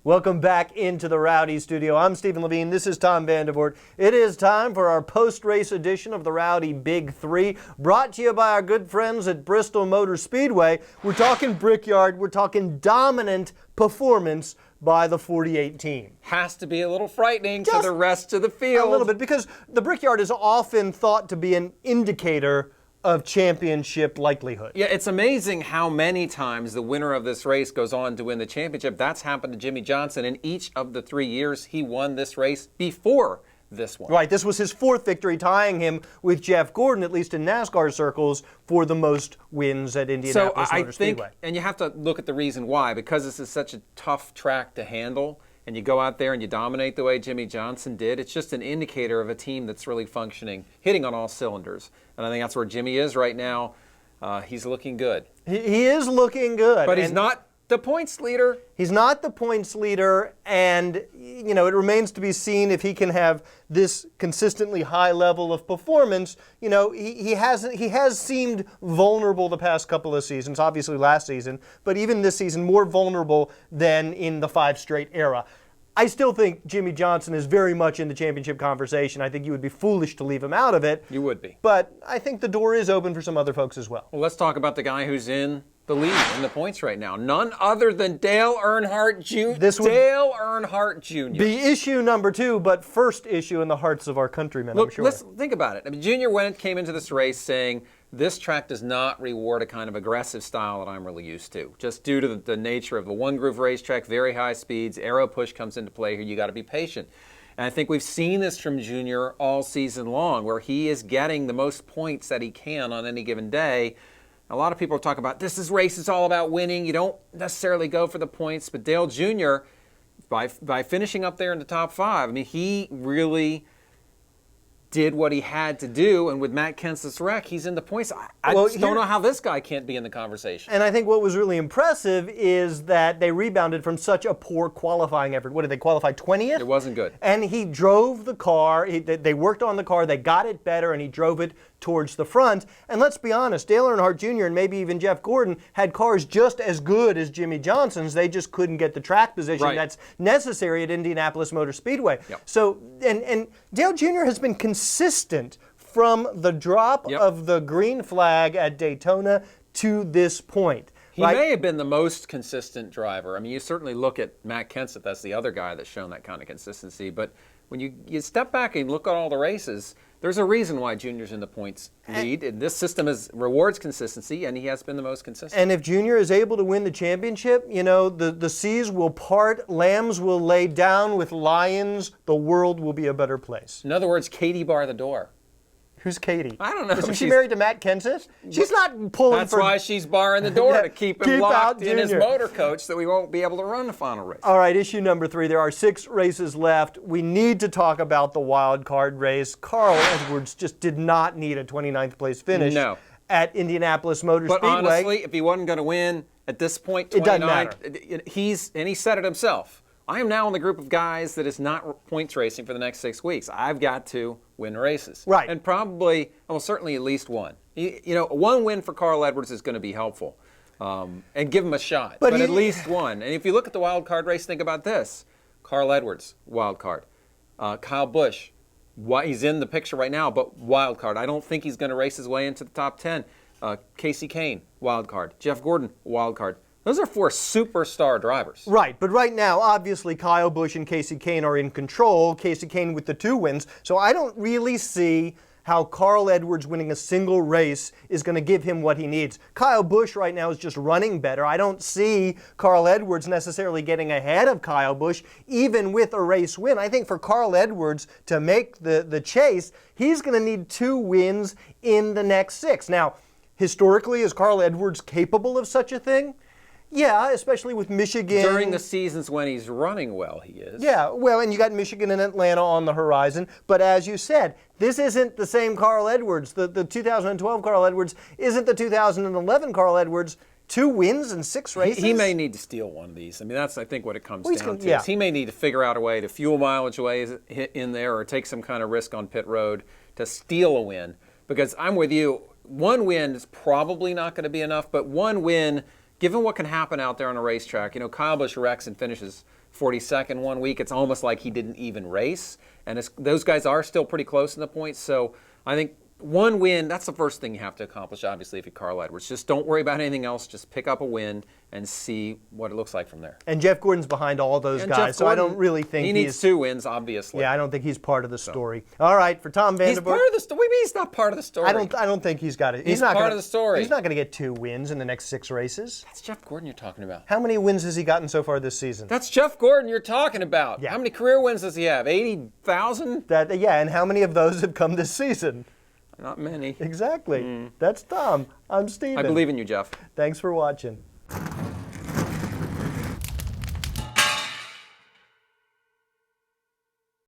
Welcome back into the Rowdy Studio. I'm Stephen Levine. This is Tom Vandervoort. It is time for our post-race edition of the Rowdy Big Three, brought to you by our good friends at Bristol Motor Speedway. We're talking Brickyard. We're talking dominant performance by the 48 team. Has to be a little frightening to the rest of the field. A little bit, because the Brickyard is often thought to be an indicator of championship likelihood. Yeah, it's amazing how many times the winner of this race goes on to win the championship. That's happened to Jimmie Johnson in each of the 3 years he won this race before this one. Right, this was his fourth victory, tying him with Jeff Gordon, at least in NASCAR circles, for the most wins at Indianapolis Motor Speedway. And you have to look at the reason why, because this is such a tough track to handle, and you go out there and you dominate the way Jimmie Johnson did. It's just an indicator of a team that's really functioning, hitting on all cylinders. And I think that's where Jimmie is right now. He's looking good. He is looking good. But he's not the points leader. He's not the points leader, and you know, it remains to be seen if he can have this consistently high level of performance. You know, he has seemed vulnerable the past couple of seasons, obviously last season, but even this season more vulnerable than in the 5 straight era. I still think Jimmie Johnson is very much in the championship conversation. I think you would be foolish to leave him out of it. You would be. But I think the door is open for some other folks as well. Well, let's talk about the guy who's in the lead in the points right now. None other than Dale Earnhardt Jr. Dale Earnhardt Jr. Be issue number 2, but first issue in the hearts of our countrymen, Look, I'm sure. Let's think about it. I mean, Jr. came into this race saying, this track does not reward a kind of aggressive style that I'm really used to. Just due to the nature of the one-groove racetrack, very high speeds, aero push comes into play here. You got to be patient. And I think we've seen this from Jr. all season long, where he is getting the most points that he can on any given day. A lot of people talk about this race is all about winning. You don't necessarily go for the points. But Dale Jr., by finishing up there in the top 5, I mean, he really did what he had to do, and with Matt Kenseth's wreck, he's in the points. I just don't know how this guy can't be in the conversation. And I think what was really impressive is that they rebounded from such a poor qualifying effort. What did they qualify, 20th? It wasn't good. And he drove the car, they worked on the car, they got it better, and he drove it towards the front. And let's be honest, Dale Earnhardt Jr. and maybe even Jeff Gordon had cars just as good as Jimmie Johnson's. They just couldn't get the track position that's necessary at Indianapolis Motor Speedway. Yep. So, and Dale Jr. has been consistent from the drop of the green flag at Daytona to this point. He may have been the most consistent driver. I mean, you certainly look at Matt Kenseth, that's the other guy that's shown that kind of consistency. But when you step back and look at all the races, there's a reason why Junior's in the points lead. And this system rewards consistency, and he has been the most consistent. And if Junior is able to win the championship, you know, the seas will part, lambs will lay down with lions, the world will be a better place. In other words, Katie bar the door. Who's Katie? I don't know. Isn't she married to Matt Kenseth? She's not pulling That's why she's barring the door to keep him locked in his motor coach so he won't be able to run the final race. All right, issue number 3. There are 6 races left. We need to talk about the wild card race. Carl Edwards just did not need a 29th place finish at Indianapolis Motor Speedway. But honestly, if he wasn't going to win at this point, 29, he said it himself. I am now in the group of guys that is not points racing for the next 6 weeks. I've got to win races. Right. And probably, well, certainly at least one. You know, one win for Carl Edwards is going to be helpful and give him a shot. But at least one. And if you look at the wild card race, think about this. Carl Edwards, wild card. Kyle Busch, he's in the picture right now, but wild card. I don't think he's going to race his way into the top 10. Casey Kane, wild card. Jeff Gordon, wild card. Those are 4 superstar drivers. Right, but right now, obviously, Kyle Busch and Casey Kane are in control. Casey Kane with the 2 wins. So I don't really see how Carl Edwards winning a single race is going to give him what he needs. Kyle Busch right now is just running better. I don't see Carl Edwards necessarily getting ahead of Kyle Busch, even with a race win. I think for Carl Edwards to make the chase, he's going to need 2 wins in the next 6. Now, historically, is Carl Edwards capable of such a thing? Yeah, especially with Michigan. During the seasons when he's running well, he is. Yeah, well, and you got Michigan and Atlanta on the horizon. But as you said, this isn't the same Carl Edwards. The 2012 Carl Edwards isn't the 2011 Carl Edwards. 2 wins in 6 races? He may need to steal one of these. I mean, that's, I think, what it comes down to. He may need to figure out a way to fuel mileage away in there or take some kind of risk on pit road to steal a win. Because I'm with you, 1 win is probably not going to be enough, but 1 win given what can happen out there on a racetrack, Kyle Busch wrecks and finishes 42nd one week. It's almost like he didn't even race. And those guys are still pretty close in the points. So I think one win, that's the first thing you have to accomplish, obviously, if you're Carl Edwards. Just don't worry about anything else. Just pick up a win and see what it looks like from there. And Jeff Gordon's behind all those And guys, Jeff so I Gordon, don't really think he needs 2 wins, obviously. Yeah, I don't think he's part of the story. All right, for Tom Vandenberg. He's part of the story. What do you mean he's not part of the story? I don't think he's got it. He's not part gonna, of the story. He's not going to get 2 wins in the next 6 races. That's Jeff Gordon you're talking about. How many wins has he gotten so far this season? That's Jeff Gordon you're talking about. Yeah. How many career wins does he have? 80,000? Yeah, and how many of those have come this season? Not many. Exactly. That's Tom. I'm Steven. I believe in you, Jeff. Thanks for watching.